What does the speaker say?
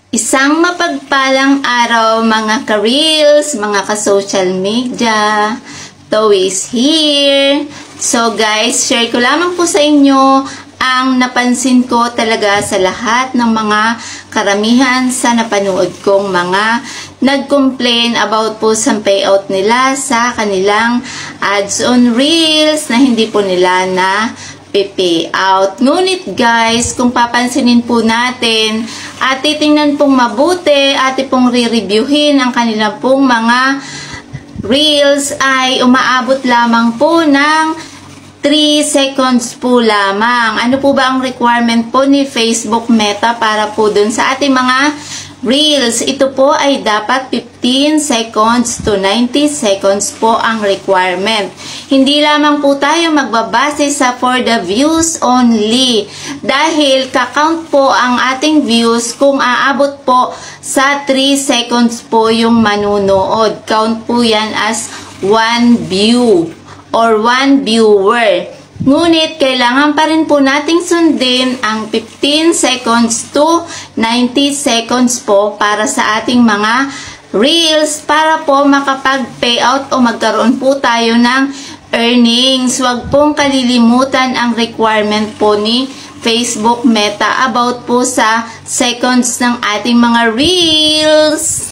Isang mapagpalang araw mga ka-reels, mga ka-social media. Towie is here. So guys, share ko lamang po sa inyo ang napansin ko talaga sa lahat ng mga karamihan sa napanood kong mga nag-complain about po sa payout nila sa kanilang ads on reels na hindi po nila na payout. Ngunit guys, kung papansinin po natin at titingnan pong mabuti at pong re-reviewin ang kanilang pong mga reels ay umaabot lamang po ng 3 seconds po lamang. Ano po ba ang requirement po ni Facebook Meta para po dun sa ating mga reels? Ito po ay dapat 15 seconds to 90 seconds po ang requirement. Hindi lamang po tayo magbabase sa for the views only. Dahil kakount po ang ating views kung aabot po sa 3 seconds po yung manunood. Count po yan as 1 view or 1 viewer. Ngunit, kailangan pa rin po nating sundin ang 15 seconds to 90 seconds po para sa ating mga reels para po makapag-payout o magkaroon po tayo ng earnings. Huwag pong kalilimutan ang requirement po ni Facebook Meta about po sa seconds ng ating mga reels.